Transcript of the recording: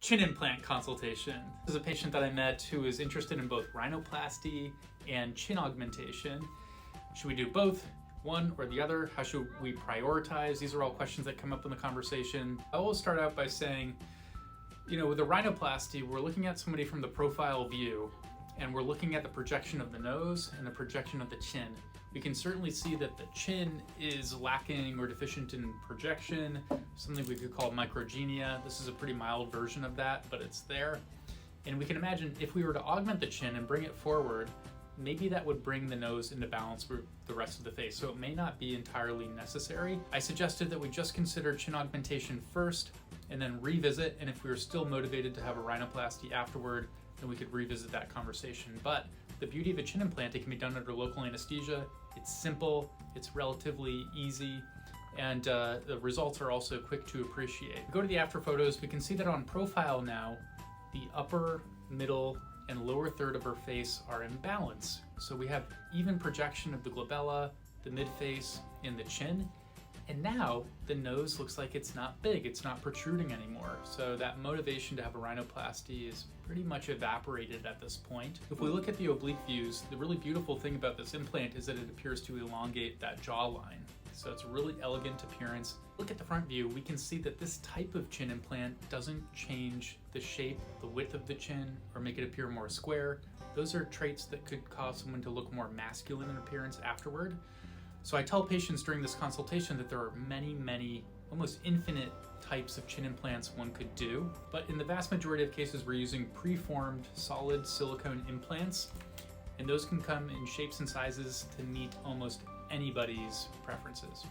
Chin implant consultation. This is a patient that I met who is interested in both rhinoplasty and chin augmentation. Should we do both, one or the other? How should we prioritize? These are all questions that come up in the conversation. I will start out by saying, with the rhinoplasty, we're looking at somebody from the profile view, and we're looking at the projection of the nose and the projection of the chin. We can certainly see that the chin is lacking or deficient in projection, something we could call microgenia. This is a pretty mild version of that, but it's there. And we can imagine if we were to augment the chin and bring it forward, maybe that would bring the nose into balance with the rest of the face, so it may not be entirely necessary. I suggested that we just consider chin augmentation first and then revisit, and if we were still motivated to have a rhinoplasty afterward, then we could revisit that conversation. But the beauty of a chin implant, it can be done under local anesthesia. It's simple, it's relatively easy, and the results are also quick to appreciate. Go to the after photos, we can see that on profile now, the upper, middle, and lower third of her face are in balance. So we have even projection of the glabella, the mid-face, and the chin. And now the nose looks like it's not big, it's not protruding anymore. So that motivation to have a rhinoplasty is pretty much evaporated at this point. If we look at the oblique views, the really beautiful thing about this implant is that it appears to elongate that jawline. So it's a really elegant appearance. Look at the front view, we can see that this type of chin implant doesn't change the shape, the width of the chin, or make it appear more square. Those are traits that could cause someone to look more masculine in appearance afterward. So I tell patients during this consultation that there are many, almost infinite types of chin implants one could do. But in the vast majority of cases, we're using preformed solid silicone implants, and those can come in shapes and sizes to meet almost anybody's preferences.